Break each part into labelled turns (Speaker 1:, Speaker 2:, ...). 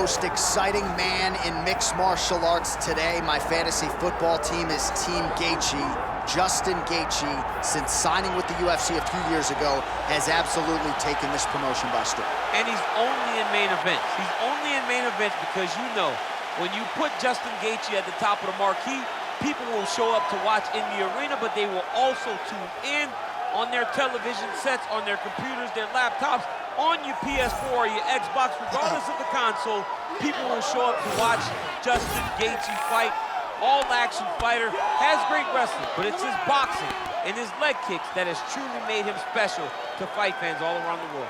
Speaker 1: most exciting man in mixed martial arts today. My fantasy football team is Team Gaethje. Justin Gaethje, since signing with the UFC a few years ago, has absolutely taken this promotion by storm.
Speaker 2: And he's only in main events. He's only in main events because, you know, when you put Justin Gaethje at the top of the marquee, people will show up to watch in the arena, but they will also tune in on their television sets, on their computers, their laptops, on your PS4 or your Xbox, regardless of the console. People will show up to watch Justin Gaethje fight. All-action fighter, has great wrestling, but it's his boxing and his leg kicks that has truly made him special to fight fans all around the world.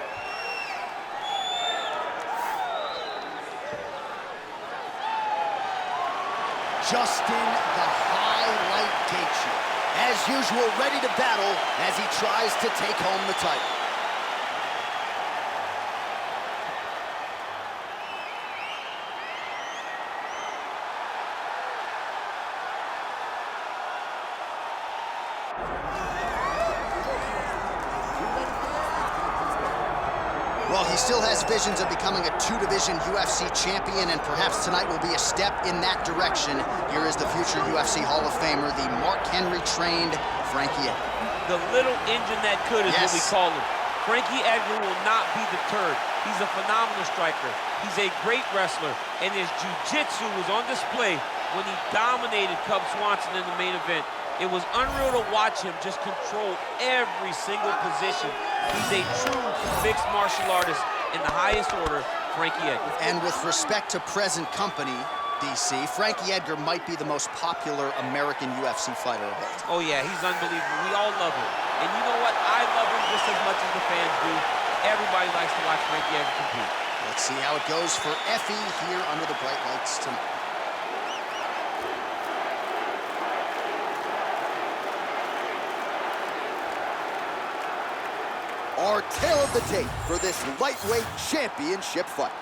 Speaker 1: Justin the Highlight Gaethje, as usual, ready to battle as he tries to take home the title. Well, he still has visions of becoming a two-division UFC champion, and perhaps tonight will be a step in that direction. Here is the future UFC Hall of Famer, the Mark Henry-trained Frankie Edgar.
Speaker 2: The little engine that could is what we call him. Frankie Edgar will not be deterred. He's a phenomenal striker. He's a great wrestler, and his jiu-jitsu was on display when he dominated Cub Swanson in the main event. It was unreal to watch him just control every single position. He's a true mixed martial artist in the highest order, Frankie Edgar.
Speaker 1: And with respect to present company, DC, Frankie Edgar might be the most popular American UFC fighter of all time.
Speaker 2: Oh yeah, he's unbelievable. We all love him. And you know what? I love him just as much as the fans do. Everybody likes to watch Frankie Edgar compete.
Speaker 1: Let's see how it goes for Effie here under the bright lights tonight. Our tale of the tape for this lightweight championship fight.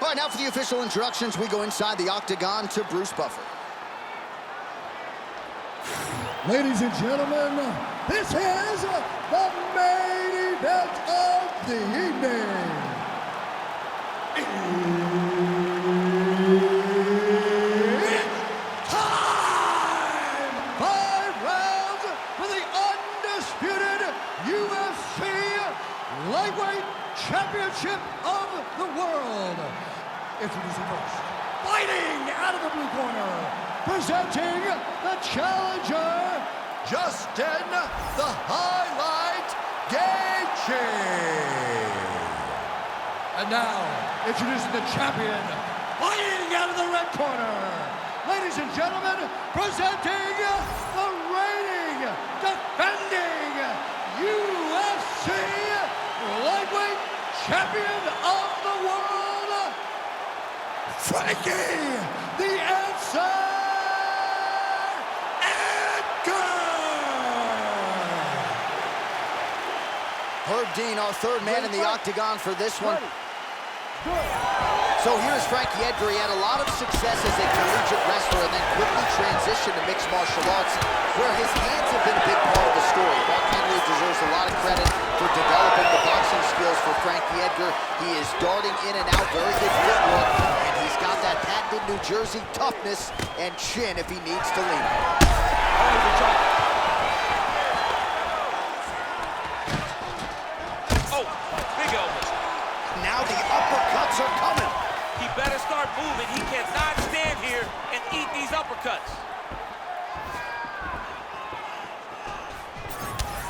Speaker 1: All right, now for the official introductions, we go inside the octagon to Bruce Buffer.
Speaker 3: Ladies and gentlemen, this is the main event of the evening. It's time! 5 rounds for the undisputed UFC Lightweight Championship of the World. Introducing first, fighting out of the blue corner, presenting the challenger, Justin the Highlight Gaethje. And now, introducing the champion, fighting out of the red corner, ladies and gentlemen, presenting the reigning, defending UFC Lightweight Champion of the World, Frankie, the Answer, Edgar!
Speaker 1: Herb Dean, our third man in the octagon for this one. So here's Frankie Edgar. He had a lot of success as a collegiate wrestler and then quickly transitioned to mixed martial arts, where his hands have been a big part of the story. Mark Henry deserves a lot of credit for developing the boxing skills for Frankie Edgar. He is darting in and out, very good footwork, and he's got that patented New Jersey toughness and chin if he needs to lean.
Speaker 2: Oh, big elbow.
Speaker 1: Now the uppercuts are coming.
Speaker 2: He better start moving. He cannot stand here and eat these uppercuts.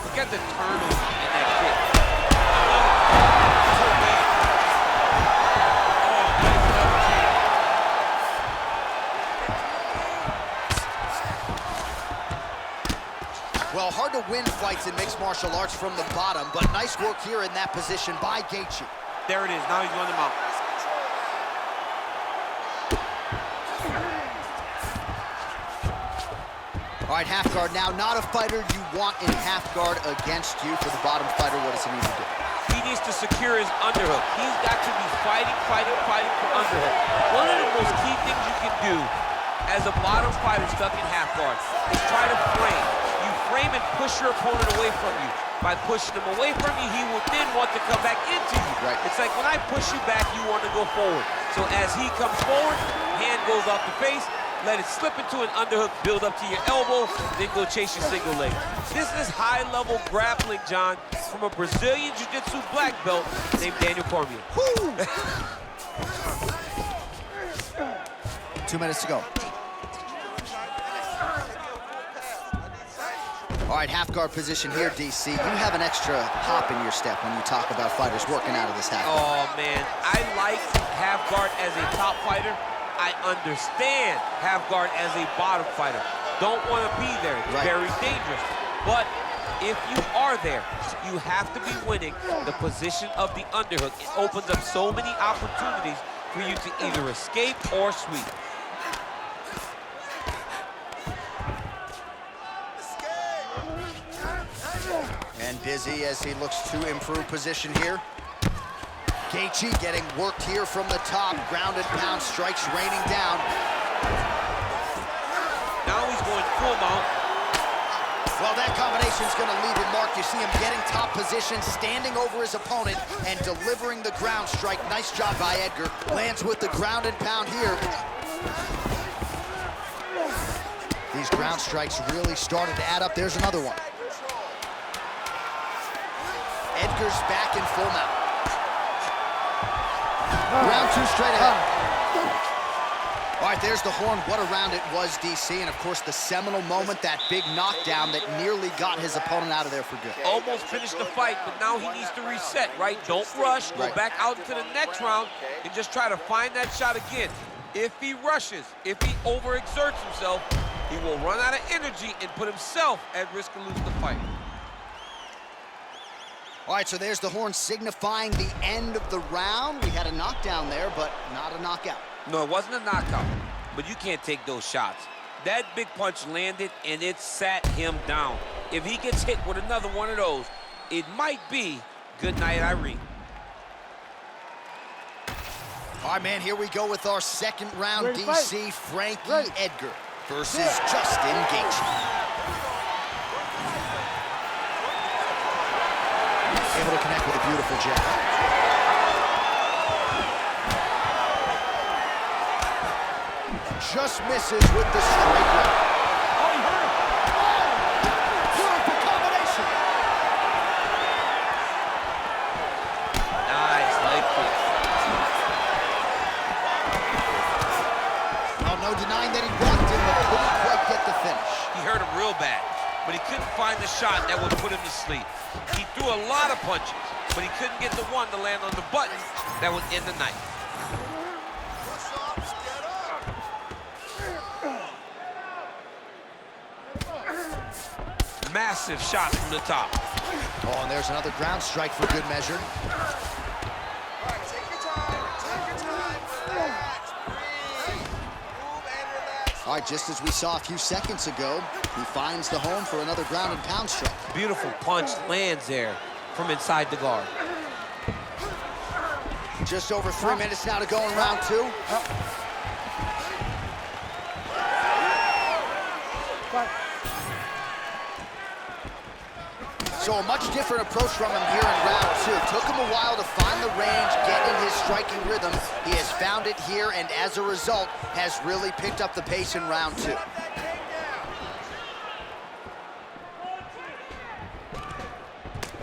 Speaker 2: Look at the turnover in that kick.
Speaker 1: Well, hard to win fights in mixed martial arts from the bottom, but nice work here in that position by Gaethje.
Speaker 2: There it is. Now he's on the mount.
Speaker 1: All right, half guard now. Not a fighter you want in half guard against you. For the bottom fighter, what does he need to do?
Speaker 2: He needs to secure his underhook. He's got to be fighting for underhook. One of the most key things you can do as a bottom fighter stuck in half guard is try to frame. you frame and push your opponent away from you. By pushing him away from you, he will then want to come back into you.
Speaker 1: Right.
Speaker 2: It's like when I push you back, you want to go forward. So as he comes forward, hand goes off the face, let it slip into an underhook, build up to your elbow, then go chase your single leg. This is high-level grappling, John, from a Brazilian Jiu-Jitsu black belt named Daniel Cormier.
Speaker 1: 2 minutes to go. All right, half guard position here, DC. You have an extra hop in your step when you talk about fighters working out of this half guard.
Speaker 2: Oh, man, I like half guard as a top fighter. I understand half guard as a bottom fighter. Don't want to be there. It's very dangerous. But if you are there, you have to be winning the position of the underhook. It opens up so many opportunities for you to either escape or sweep.
Speaker 1: And busy as he looks to improve position here. Gaethje getting worked here from the top. Ground and pound strikes raining down.
Speaker 2: Now he's going full mount.
Speaker 1: Well, that combination is going to leave a mark. You see him getting top position, standing over his opponent, and delivering the ground strike. Nice job by Edgar. Lands with the ground and pound here. These ground strikes really started to add up. There's another one. Edgar's back in full mount. Round 2 straight ahead. All right, there's the horn. What a round it was, DC. And, of course, the seminal moment, that big knockdown that nearly got his opponent out of there for good.
Speaker 2: Almost finished the fight, but now he needs to reset, right? Don't rush. Go back out into the next round and just try to find that shot again. If he rushes, if he overexerts himself, he will run out of energy and put himself at risk of losing the fight.
Speaker 1: All right, so there's the horn signifying the end of the round. We had a knockdown there, but not a knockout.
Speaker 2: No, it wasn't a knockout, but you can't take those shots. That big punch landed, and it sat him down. If he gets hit with another one of those, it might be good night, Irene.
Speaker 1: All right, man, here we go with our second round, DC. Frankie Edgar versus Justin Gaethje. Able to connect with a beautiful jab. Just misses with the straight right. Oh, he hurt him. Oh, beautiful combination.
Speaker 2: Nice leg kick.
Speaker 1: Oh, no denying that he blocked him, but couldn't quite get the finish.
Speaker 2: He hurt him real bad, but he couldn't find the shot that would put him to sleep. He threw a lot of punches, but he couldn't get the one to land on the button that would end the night. Massive shot from the top.
Speaker 1: Oh, and there's another ground strike for good measure. All right, just as we saw a few seconds ago, he finds the home for another ground and pound strike.
Speaker 2: Beautiful punch lands there from inside the guard.
Speaker 1: Just over 3 minutes now to go in round 2. So a much different approach from him here in round 2. Took him a while to find the range, get in his striking rhythm. He has found it here, and as a result, has really picked up the pace in round 2.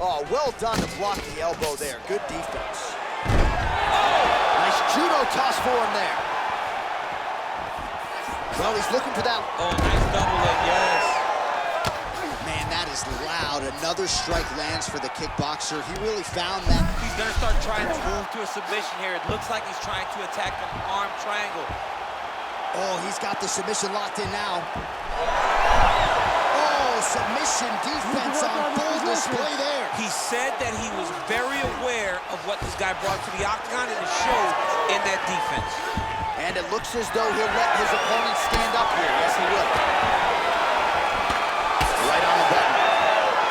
Speaker 1: Oh, well done to block the elbow there. Good defense. Nice judo toss for him there. Well, he's looking for that.
Speaker 2: Oh, nice double leg, yes.
Speaker 1: Man, that is loud. Another strike lands for the kickboxer. He really found that.
Speaker 2: He's gonna start trying to move to a submission here. It looks like he's trying to attack an arm triangle.
Speaker 1: Oh, he's got the submission locked in now. Oh, submission defense on full display there.
Speaker 2: He said that he was very aware of what this guy brought to the octagon, and it showed in that defense.
Speaker 1: And it looks as though he'll let his opponent stand up here. Yes, he will. Right on the button.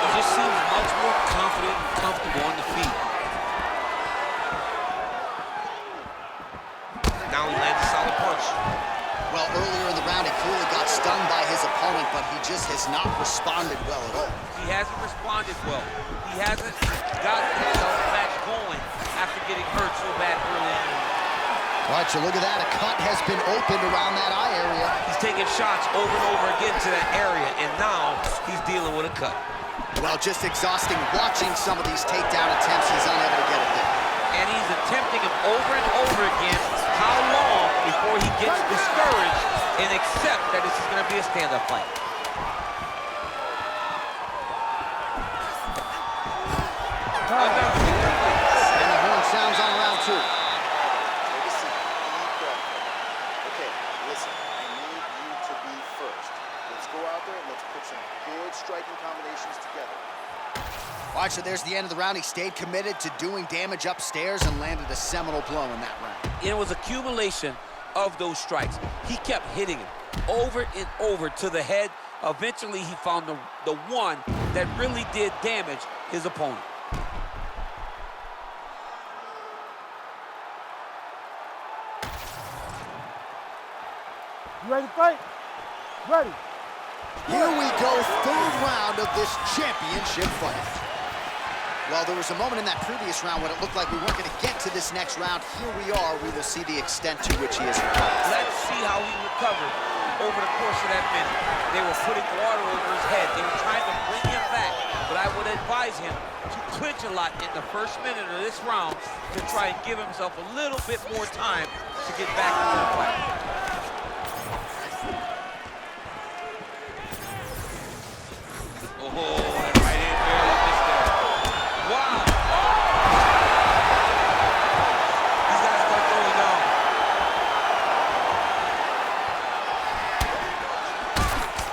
Speaker 2: He just seems much more confident and comfortable on the feet. Now he lands a solid punch.
Speaker 1: Well, earlier in the round, he clearly got stuck done by his opponent, but he just has not responded well at all.
Speaker 2: He hasn't responded well. He hasn't gotten himself back going after getting hurt so bad early in the round.
Speaker 1: All right, so look at that. A cut has been opened around that eye area.
Speaker 2: He's taking shots over and over again to that area, and now he's dealing with a cut.
Speaker 1: Well, just exhausting watching some of these takedown attempts. He's unable to get it there.
Speaker 2: And he's attempting them over and over again. How long before he gets discouraged and accept that this is going to be a stand-up fight?
Speaker 1: And the horn sounds on round 2.
Speaker 4: Okay, listen, I need you to be first. Let's go out there and let's put some good striking combinations together.
Speaker 1: All right, so there's the end of the round. He stayed committed to doing damage upstairs and landed a seminal blow in that round.
Speaker 2: It was accumulation of those strikes. He kept hitting him over and over to the head. Eventually, he found the one that really did damage his opponent.
Speaker 5: You ready to fight? Ready.
Speaker 1: Here we go, third round of this championship fight. Well, there was a moment in that previous round when it looked like we weren't going to get to this next round. Here we are. We will see the extent to which he has recovered.
Speaker 2: Let's see how he recovered over the course of that minute. They were putting water over his head. They were trying to bring him back. But I would advise him to clinch a lot in the first minute of this round to try and give himself a little bit more time to get back into the fight. Oh, that right hand barely missed there. Wow. He's got to start throwing down.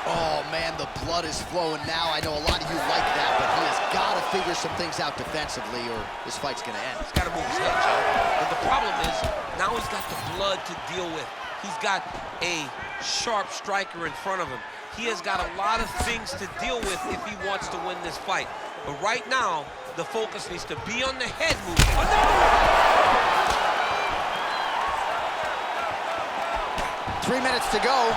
Speaker 1: Oh, man, the blood is flowing now. I know a lot of you like that, but he has got to figure some things out defensively or this fight's going to end.
Speaker 2: He's got to move his head, Joe. But the problem is, now he's got the blood to deal with. He's got a sharp striker in front of him. He has got a lot of things to deal with if he wants to win this fight. But right now, the focus needs to be on the head movement. Another
Speaker 1: 3 minutes to go.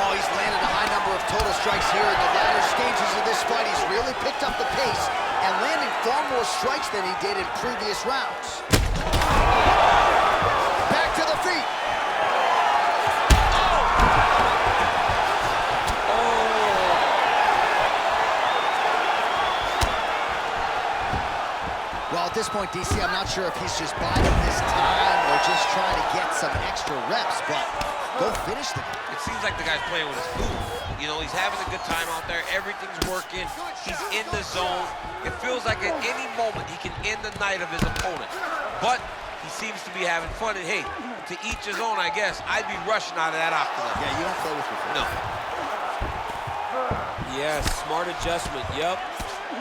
Speaker 1: Oh, he's landed a high number of total strikes here in the latter stages of this fight. He's really picked up the pace and landing far more strikes than he did in previous rounds. Back to the feet. Well, at this point, DC, I'm not sure if he's just biding his time or just trying to get some extra reps, but go finish the game.
Speaker 2: It seems like the guy's playing with his food. You know, he's having a good time out there. Everything's working. He's in the zone. It feels like at any moment he can end the night of his opponent. But he seems to be having fun. And hey, to each his own, I guess. I'd be rushing out of that octagon.
Speaker 1: Yeah, you don't play with your food.
Speaker 2: No. Yes, smart adjustment. Yep.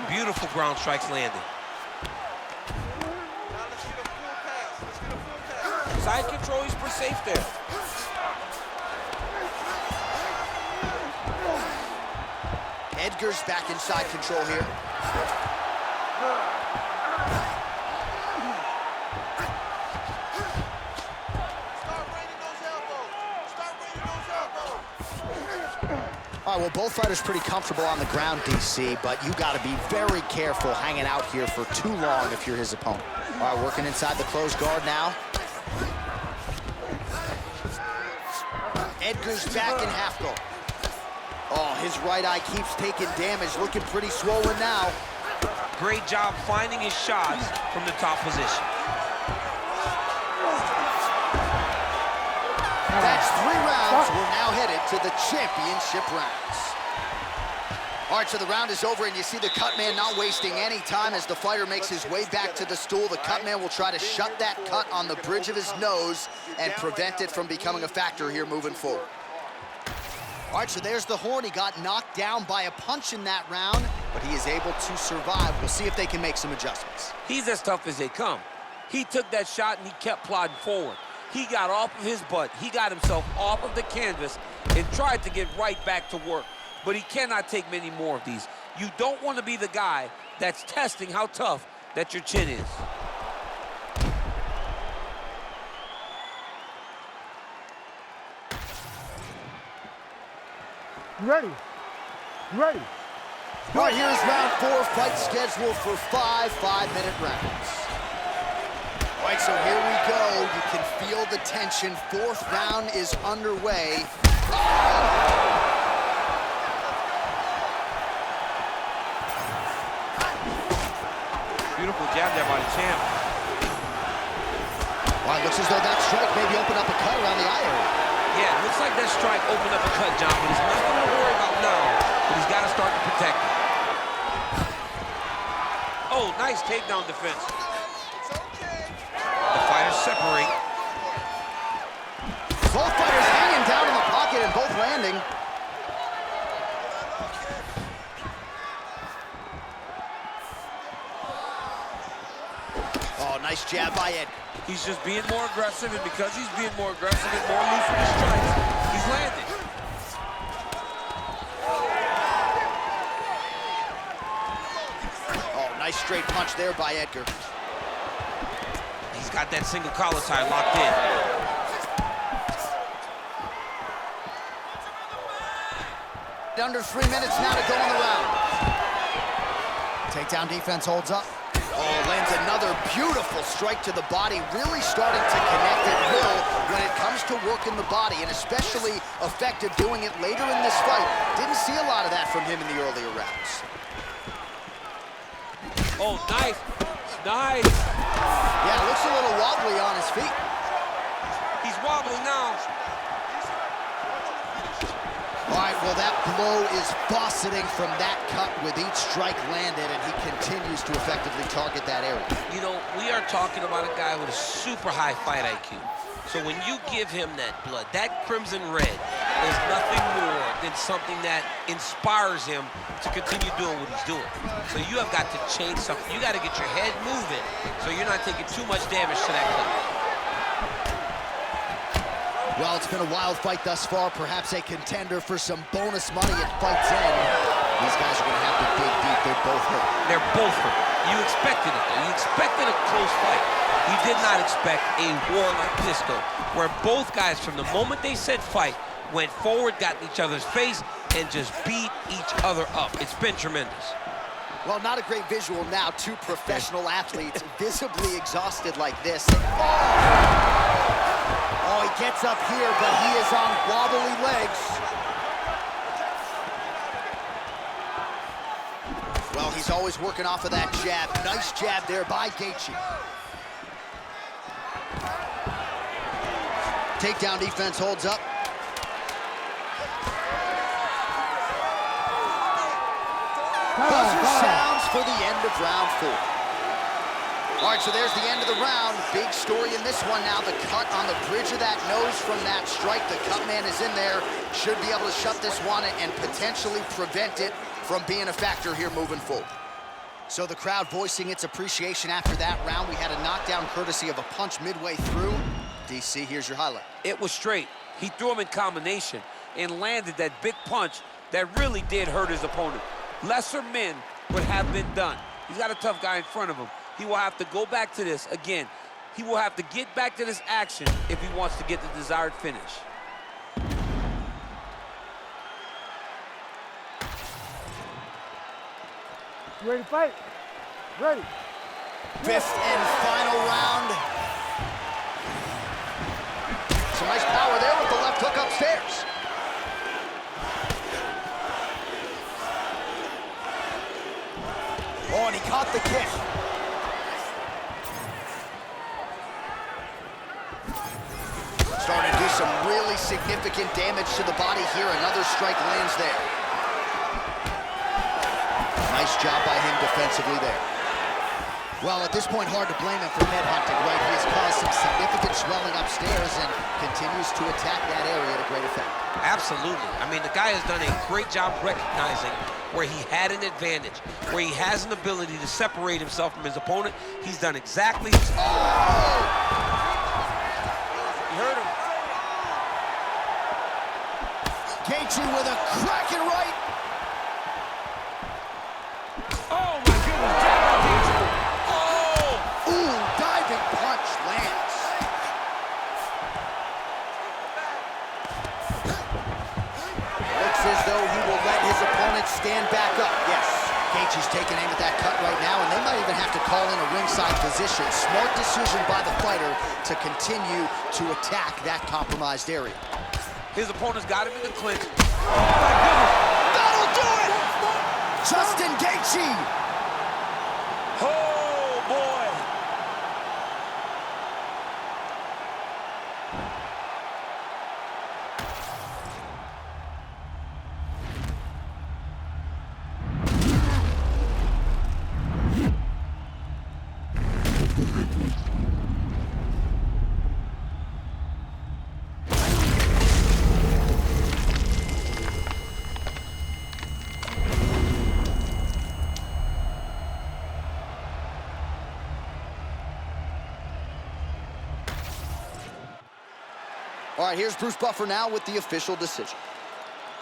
Speaker 2: Beautiful ground strikes landing. Side control, he's pretty safe there.
Speaker 1: Edgar's back in side control here. All right, well, both fighters pretty comfortable on the ground, DC, but you got to be very careful hanging out here for too long if you're his opponent. All right, working inside the closed guard now. Edgar's back in half guard. Oh, his right eye keeps taking damage, looking pretty swollen now.
Speaker 2: Great job finding his shots from the top position.
Speaker 1: That's 3 rounds. We're now headed to the championship rounds. All right, so the round is over, and you see the cut man not wasting any time as the fighter makes his way back to the stool. The cut man will try to shut that cut on the bridge of his nose and prevent it from becoming a factor here moving forward. All right, so there's the horn. He got knocked down by a punch in that round, but he is able to survive. We'll see if they can make some adjustments.
Speaker 2: He's as tough as they come. He took that shot and he kept plodding forward. He got off of his butt. He got himself off of the canvas and tried to get right back to work. But he cannot take many more of these. You don't want to be the guy that's testing how tough that your chin is.
Speaker 5: You ready? You ready?
Speaker 1: All right, here's round 4, fight scheduled for 5 5-minute rounds. All right, so here we go. You can feel the tension. 4th round is underway.
Speaker 2: Beautiful jab there by the champ.
Speaker 1: Well, it looks as though that strike maybe opened up a cut around the eye area.
Speaker 2: Yeah, it looks like that strike opened up a cut, John, but he's nothing to worry about now, but he's got to start to protect it. Oh, nice takedown defense. The fighters separate.
Speaker 1: Both fighters hanging down in the pocket and both landing. Oh, nice jab by Edgar.
Speaker 2: He's just being more aggressive, and because he's being more aggressive and more loose with his strikes, he's landing.
Speaker 1: Oh, nice straight punch there by Edgar.
Speaker 2: He's got that single collar tie locked in.
Speaker 1: Under 3 minutes now to go in the round. Takedown defense holds up. Oh, lands another beautiful strike to the body, really starting to connect at will when it comes to working the body, and especially effective doing it later in this fight. Didn't see a lot of that from him in the earlier rounds.
Speaker 2: Oh, nice. Nice.
Speaker 1: Yeah, looks a little wobbly on his feet.
Speaker 2: He's wobbling now.
Speaker 1: All right, well, that blow is fauceting from that cut with each strike landed, and he continues to effectively target that area.
Speaker 2: You know, we are talking about a guy with a super high fight IQ. So when you give him that blood, that crimson red is nothing more than something that inspires him to continue doing what he's doing. So you have got to change something. You got to get your head moving so you're not taking too much damage to that cut.
Speaker 1: Well, it's been a wild fight thus far, perhaps a contender for some bonus money at fight's end. These guys are going to have to dig deep. They're both hurt.
Speaker 2: They're both hurt. You expected it, though. You expected a close fight. You did not expect a war like this, though, where both guys, from the moment they said fight, went forward, got in each other's face, and just beat each other up. It's been tremendous.
Speaker 1: Well, not a great visual now. 2 professional athletes visibly exhausted like this. Oh, he gets up here, but he is on wobbly legs. Well, he's always working off of that jab. Nice jab there by Gaethje. Takedown defense holds up. Buzzer sounds for the end of round 4. All right, so there's the end of the round. Big story in this one now. The cut on the bridge of that nose from that strike. The cut man is in there. Should be able to shut this one and potentially prevent it from being a factor here moving forward. So the crowd voicing its appreciation after that round. We had a knockdown courtesy of a punch midway through. DC, here's your highlight.
Speaker 2: It was straight. He threw him in combination and landed that big punch that really did hurt his opponent. Lesser men would have been done. He's got a tough guy in front of him. He will have to go back to this again. He will have to get back to this action if he wants to get the desired finish.
Speaker 5: You ready to fight? Ready.
Speaker 1: 5th and final round. Some nice power there with the left hook upstairs. Oh, and he caught the kick. Starting to do some really significant damage to the body here. Another strike lands there. Nice job by him defensively there. Well, at this point, hard to blame him for head hunting, right? He has caused some significant swelling upstairs and continues to attack that area to great effect.
Speaker 2: Absolutely. I mean, the guy has done a great job recognizing where he had an advantage, where he has an ability to separate himself from his opponent. He's done exactly.
Speaker 1: Oh!
Speaker 2: He hurt him.
Speaker 1: Gaethje with a cracking right.
Speaker 2: Oh, my goodness. Jab by Gaethje. Oh!
Speaker 1: Ooh, diving punch lands. Looks as though taking aim at that cut right now, and they might even have to call in a ringside position. Smart decision by the fighter to continue to attack that compromised area.
Speaker 2: His opponent's got him in the clinch. Oh, my goodness.
Speaker 1: That'll do it! Justin Gaethje!
Speaker 2: Oh, boy.
Speaker 1: All right, here's Bruce Buffer now with the official decision.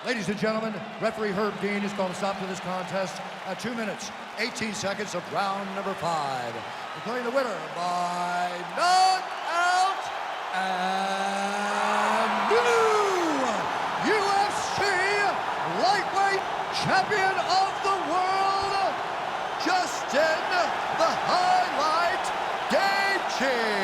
Speaker 3: Ladies and gentlemen, referee Herb Dean has called a stop to this contest at 2 minutes, 18 seconds of round number 5. Declaring the winner by knockout and new UFC lightweight champion of the world, Justin the Highlight Gaethje.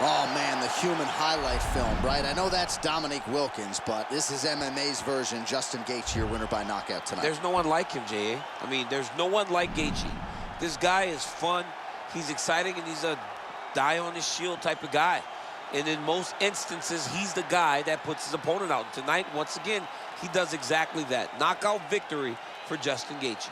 Speaker 1: Oh, man, the human highlight film, right? I know that's Dominique Wilkins, but this is MMA's version. Justin Gaethje, your winner by knockout tonight.
Speaker 2: There's no one like him, J.A. I mean, there's no one like Gaethje. This guy is fun, he's exciting, and he's a die-on-his-shield type of guy. And in most instances, he's the guy that puts his opponent out. Tonight, once again, he does exactly that. Knockout victory for Justin Gaethje.